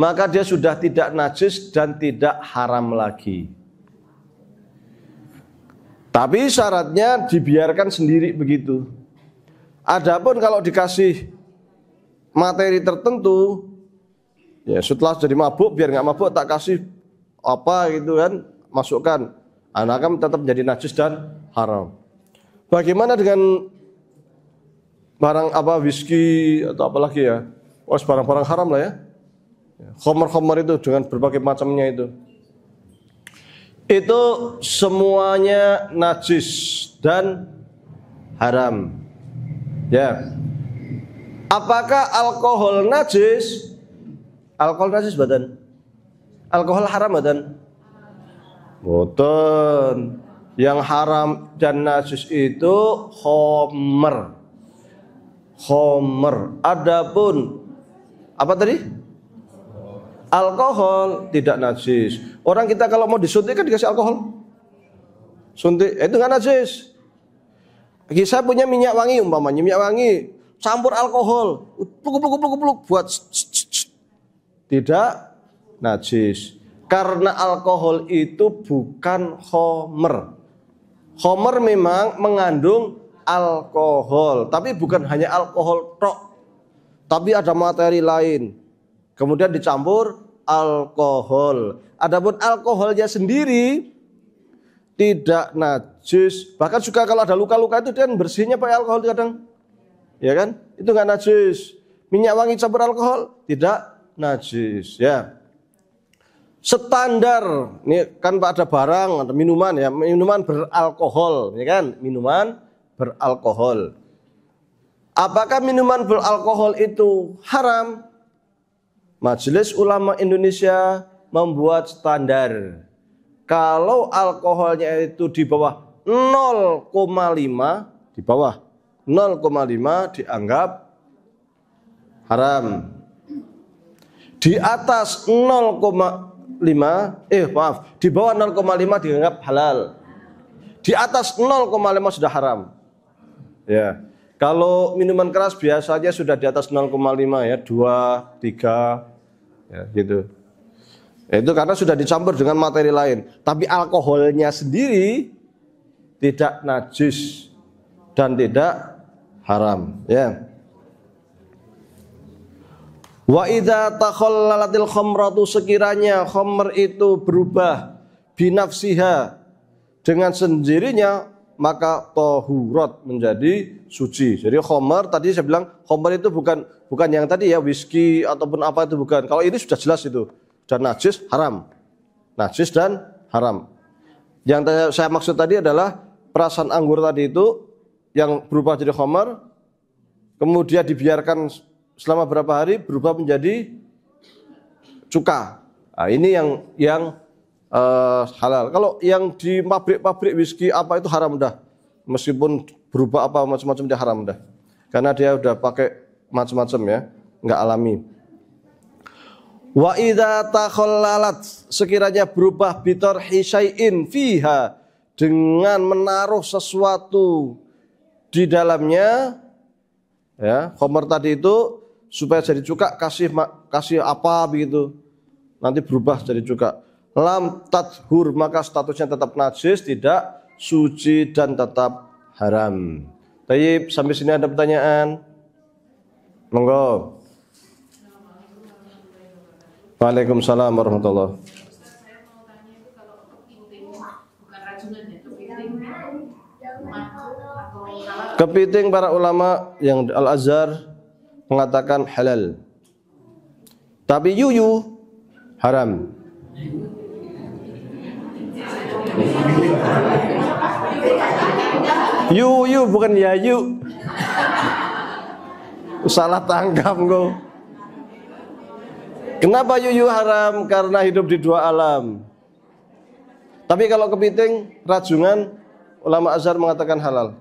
Maka dia sudah tidak najis dan tidak haram lagi. Tapi syaratnya dibiarkan sendiri begitu. Adapun kalau dikasih materi tertentu, ya setelah jadi mabuk, biar nggak mabuk tak kasih apa gitu kan, masukkan, anak kan tetap menjadi najis dan haram. Bagaimana dengan barang apa, whisky atau apa lagi ya, barang-barang haram lah ya, khamr itu dengan berbagai macamnya itu semuanya najis dan haram ya. Apakah alkohol najis? Alkohol najis badan. Alkohol haram badan. Boten. Yang haram dan najis itu khamr. Adapun apa tadi? Alkohol tidak najis. Orang kita kalau mau disuntik kan dikasih alkohol. Suntik itu nggak najis. Saya punya minyak wangi umpamanya, minyak wangi campur alkohol, pluk buat tidak najis. Karena alkohol itu bukan khamr. Khamr memang mengandung alkohol, tapi bukan hanya alkohol tok, tapi ada materi lain. Kemudian dicampur alkohol. Adapun alkoholnya sendiri tidak najis. Bahkan juga kalau ada luka-luka itu dia bersihnya pakai alkohol kadang. Ya kan? Itu nggak najis. Minyak wangi campur alkohol tidak najis ya. Standar, ini kan ada barang, ada minuman ya, minuman beralkohol, ya kan? Minuman beralkohol. Apakah minuman beralkohol itu haram? Majelis Ulama Indonesia membuat standar. Kalau alkoholnya itu di bawah 0,5, di bawah 0,5 dianggap haram. Di atas 0,5 di bawah 0,5 dianggap halal. Di atas 0,5 sudah haram. Ya. Kalau minuman keras biasanya sudah di atas 0,5 ya, 2, 3 ya gitu. Itu karena sudah dicampur dengan materi lain. Tapi alkoholnya sendiri tidak najis dan tidak haram ya. Wa idza takhallalatil khamratu, sekiranya khamr itu berubah binafsiha, dengan sendirinya maka tahurat, menjadi suci. Jadi khamar tadi saya bilang khamar itu bukan yang tadi ya, whisky ataupun apa itu bukan. Kalau ini sudah jelas itu, dan najis haram. Najis dan haram. Yang saya maksud tadi adalah perasan anggur tadi itu yang berubah jadi khamar, kemudian dibiarkan selama berapa hari berubah menjadi cuka. Nah, ini yang halal. Kalau yang di pabrik whisky apa itu haram dah. Meskipun berubah apa macam-macam dia haram dah. Karena dia udah pakai macam-macam ya, enggak alami. Wa idza takhallalat, sekiranya berubah bitarhi syai'in fiha, dengan menaruh sesuatu di dalamnya ya, khamar tadi itu supaya jadi cuka kasih apa begitu. Nanti berubah jadi cuka. Lam tathur, maka statusnya tetap najis, tidak suci dan tetap haram. Tayyib, sampai sini ada pertanyaan? Monggo. Waalaikumsalam warahmatullahi. Saya mau tanya itu kalau kepiting, bukan racungan ya, kepiting atau Kepiting para ulama yang Al-Azhar mengatakan halal. Tapi yuyu haram. Yuyu bukan yayu. Salah tangkap kau. Kenapa yuyu haram? Karena hidup di dua alam. Tapi kalau kepiting rajungan, ulama Azhar mengatakan halal.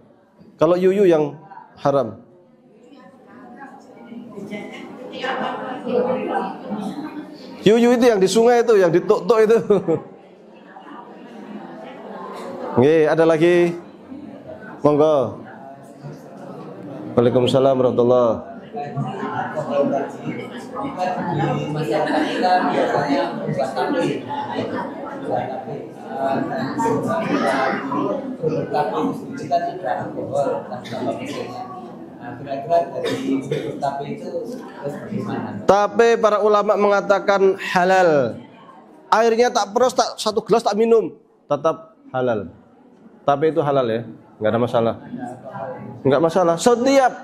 Kalau yuyu yang haram. Yuyu itu yang di sungai itu, yang di tok-tok itu. Nggih, ada lagi? Monggo. Waalaikumsalam warahmatullahi. Di masyarakat kita biasanya buat tapi itu kan ada alkohol dan berapa persennya. Nah, kira-kira dari tapi itu terus bagaimana? Tapi para ulama mengatakan halal. Airnya tak peros, tak satu gelas tak minum, tetap halal. Tapi itu halal ya, nggak ada masalah. Nggak masalah.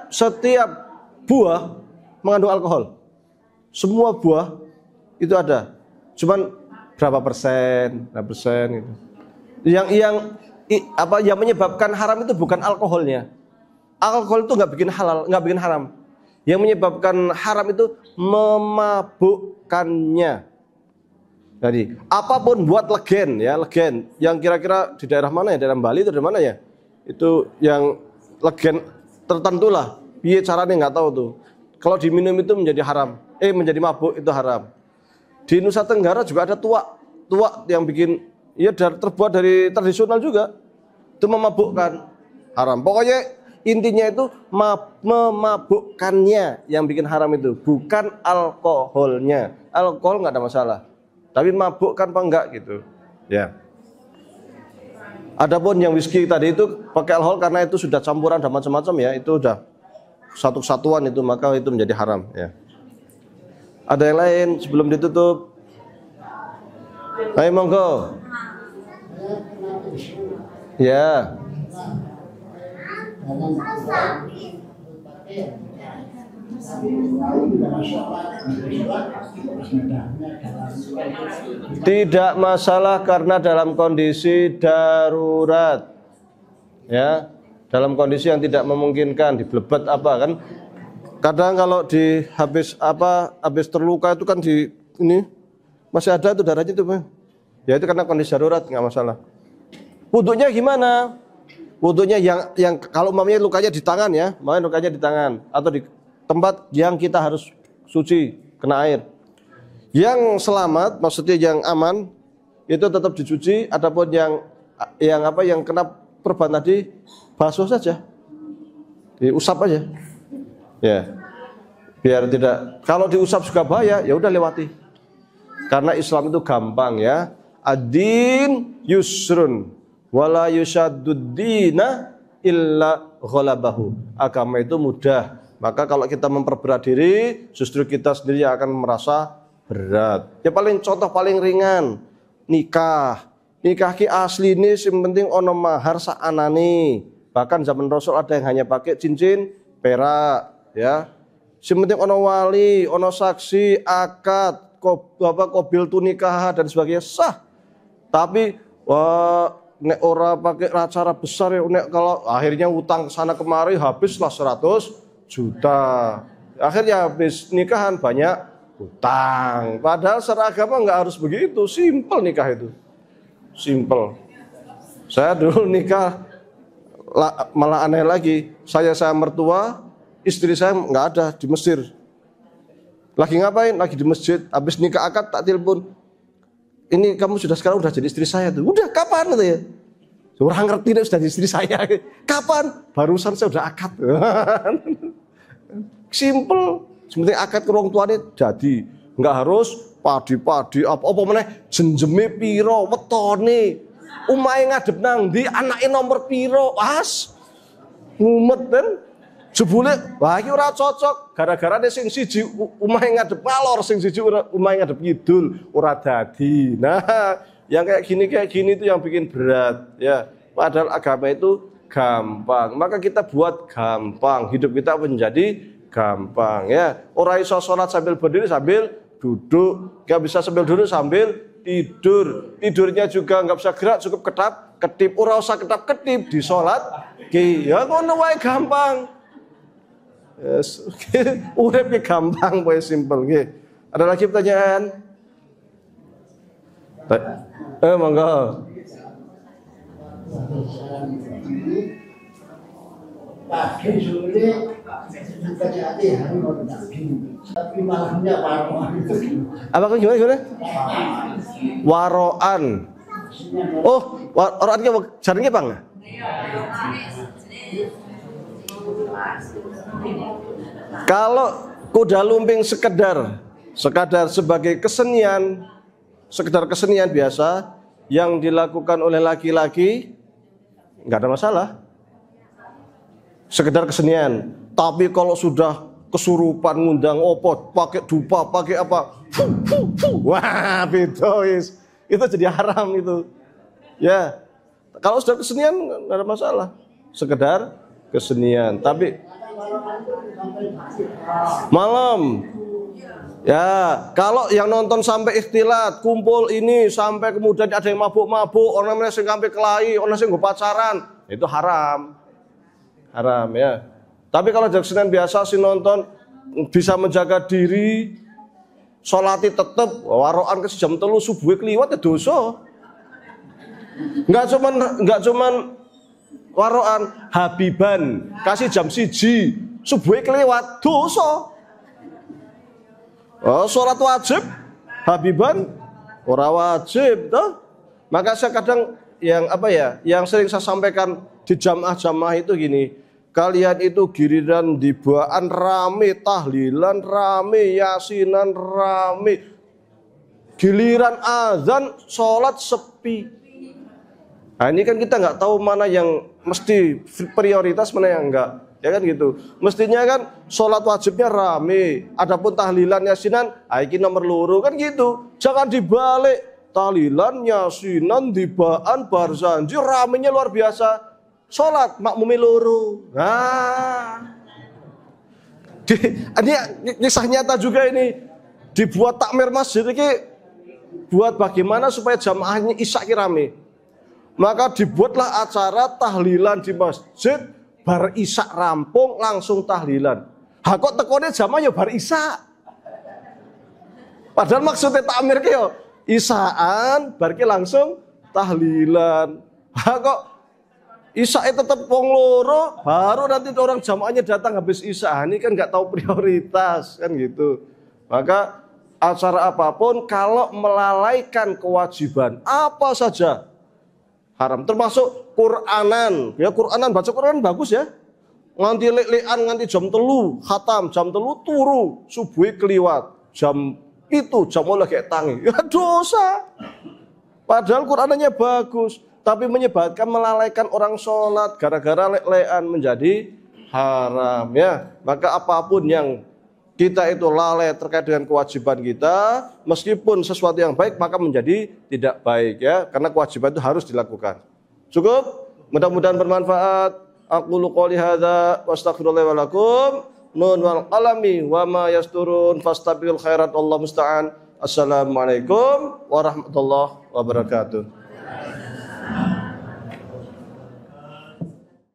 Setiap buah mengandung alkohol. Semua buah itu ada. Cuman berapa persen gitu. Yang menyebabkan haram itu bukan alkoholnya. Alkohol itu nggak bikin halal, nggak bikin haram. Yang menyebabkan haram itu memabukkannya. Jadi apapun buat legen ya, legen yang kira-kira di daerah mana ya, daerah Bali atau dari mana ya, itu yang legen tertentu lah. Piye caranya nggak tahu tuh. Kalau diminum itu menjadi haram, menjadi mabuk itu haram. Di Nusa Tenggara juga ada tuak yang bikin, ya terbuat dari tradisional juga, itu memabukkan, haram. Pokoknya intinya itu memabukkannya yang bikin haram itu, bukan alkoholnya. Alkohol nggak ada masalah. Tapi mabukkan apa enggak gitu. Ya. Adapun yang whisky tadi itu pakai alkohol karena itu sudah campuran dan macam-macam ya, itu udah satu kesatuan itu, maka itu menjadi haram ya. Ada yang lain sebelum ditutup? Ayo monggo. Ya. Tidak masalah karena dalam kondisi darurat. Ya, dalam kondisi yang tidak memungkinkan, diblebet apa kan. Kadang kalau habis terluka itu kan di ini masih ada tuh darahnya itu, ya itu karena kondisi darurat, nggak masalah. Wudunya gimana? Wudunya yang kalau umpamanya lukanya di tangan ya, lukanya di tangan atau di tempat yang kita harus suci kena air. Yang selamat, maksudnya yang aman, itu tetap dicuci. Adapun yang kena perban tadi basuh saja, diusap aja. Ya, biar tidak. Kalau diusap juga bahaya, ya udah lewati. Karena Islam itu gampang ya. Ad-din yusrun wala yushadduddina illa ghalabahu. Agama itu mudah. Maka kalau kita memperberat diri, justru kita sendiri yang akan merasa berat. Ya contoh paling ringan, nikah. Nikah ki asli ini yang penting ono mahar saanane. Bahkan zaman Rasul ada yang hanya pakai cincin perak, ya. Yang penting ono wali, ono saksi, akad, kobil tunikah dan sebagainya sah. Tapi nek ora pakai acara besar ya, nek kalau akhirnya utang sana kemari habislah 100 juta. Akhirnya habis nikahan banyak utang. Padahal secara agama nggak harus begitu, simple nikah itu. Simple. Saya dulu nikah malah aneh lagi. Saya mertua, istri saya nggak ada di Mesir. Lagi ngapain? Lagi di masjid. Habis nikah akad tak telepon. Ini kamu sekarang udah jadi istri saya tuh. Udah kapan gitu ya? Orang ngerti nih sudah jadi istri saya. Kapan? Barusan saya udah akad. Simple. Sebenarnya akad ke orang tuanya jadi. Nggak harus padi apa meneh jenjeme piro wetone umahe ngadep nang ndi anake nomor piro ngumet kan jebule wah iki ora cocok gara-gara sing siji umahe ngadep ngalor sing siji umahe ngadep kidul ora dadi. Nah yang kayak gini itu yang bikin berat ya, padahal agama itu gampang, maka kita buat gampang, hidup kita menjadi gampang ya. Ora iso salat sambil berdiri sambil duduk, nggak bisa sambil duduk sambil tidur. Tidurnya juga nggak bisa gerak, cukup ketip. Ora usah ketip di sholat. Ya ngono wae gampang. Yes, urip gampang, wae simple. Ada lagi pertanyaan? Monggo. Pagi sore bukan hati hari mau daging, tapi malamnya waroan itu. Apa kan gimana? Waroan. Oh, waroan ki jarene Bang. Kalau kuda lumping sekedar sebagai kesenian, sekedar kesenian biasa yang dilakukan oleh laki-laki, nggak ada masalah. Sekedar kesenian. Tapi kalau sudah kesurupan ngundang opot, pakai dupa, pakai apa, wah bedois, itu jadi haram itu. Ya, kalau sudah kesenian nggak ada masalah. Sekedar kesenian. Tapi malam, ya kalau yang nonton sampai ikhtilat, kumpul ini sampai kemudian ada yang mabuk-mabuk, orang yang sampai kelahi, orang yang pacaran, itu haram. Haram ya. Tapi kalau kesenian biasa sih nonton bisa menjaga diri, sholati tetep, waroan ke jam 3 subuh kliwat ya dosa. Enggak cuman waroan, habiban kasih jam 1 subuh kliwat dosa. Oh, sholat wajib, habiban ora wajib toh. Maka saya kadang yang sering saya sampaikan di jamaah-jamaah itu gini, kalian itu giliran dibaan rame, tahlilan rame, yasinan rame, giliran azan sholat sepi. Nah ini kan kita nggak tahu mana yang mesti prioritas, mana yang enggak, ya kan gitu. Mestinya kan sholat wajibnya rame, adapun tahlilan yasinan, ini nomor loro kan gitu. Jangan dibalik, tahlilan yasinan dibaan barzanji ramenya luar biasa. Sholat makmumi loro. Nah, ini kisah nyata juga ini. Dibuat takmir masjid ini buat bagaimana supaya jamaahnya isya rame. Maka dibuatlah acara tahlilan di masjid, bar isya rampung langsung tahlilan. Kok tekonnya jamaah ya bar isya. Padahal maksudnya takmir ki yo isyaan, bar ki langsung tahlilan. Kok isya tetap wong loro, baru nanti orang jamaahnya datang habis isya. Ini kan nggak tahu prioritas kan gitu. Maka acara apapun kalau melalaikan kewajiban apa saja haram. Termasuk Quranan. Ya Quranan, baca Quran bagus ya. Nganti lek-lekan nganti jam 3 khatam, jam 3 turu, subuh kliwat. Jam itu jam lagi tangi. Ya dosa. Padahal Quranannya bagus. Tapi menyebabkan melalaikan orang sholat gara-gara lek-lekan menjadi haram ya. Maka apapun yang kita itu lalai terkait dengan kewajiban kita, meskipun sesuatu yang baik maka menjadi tidak baik ya, karena kewajiban itu harus dilakukan. Cukup? Mudah-mudahan bermanfaat. Aqulu qouli hadza wa astaghfirullah wa lakum. Nun wal qalami wa ma yasturun fastabiqul khairat wallahu musta'an. Assalamualaikum warahmatullahi wabarakatuh.